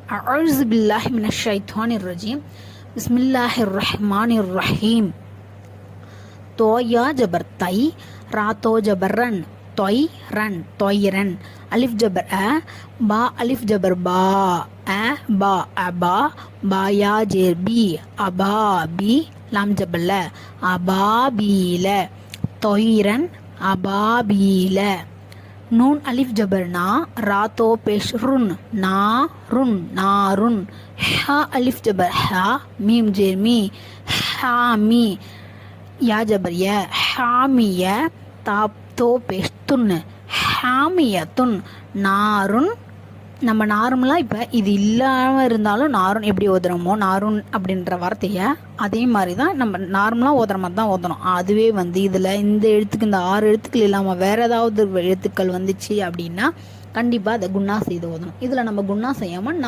أعوذ بالله من الشيطان الرجيم. بسم الله الرحمن الرحيم. تو يا جبر تاي، را تو جبر رن، توي رن تويرن. ألف جبر با ألف جبر با با أبا، با يا جير بي، أبا بي، لام جبر لا، أبا بيلا، تويرن أبابيل. نون ألف جبرنا، را تو پیش رن، نا رن نارن. ح ألف جبر ح، ميم جير مي، حامي. يا جبر يا، حامية. تا تو پیش Tun, ஹாமியத்துன். நாருன். நம்ம நார்மலாக இப்போ இது இல்லாமல் இருந்தாலும் நாருன் எப்படி ஓதுறோமோ, நாருன் அப்படின்ற வார்த்தையை அதே மாதிரி தான் நம்ம நார்மலாக ஓதுற மாதிரி தான் ஓதணும். அதுவே இதில் இந்த எழுத்துக்கு, இந்த 6 எழுத்துக்கள் இல்லாமல் வேறு ஏதாவது எழுத்துக்கள் வந்துச்சு அப்படின்னா கண்டிப்பாக அதை குன்னா செய்து ஓதணும். இதில் நம்ம குன்னா செய்யாமல்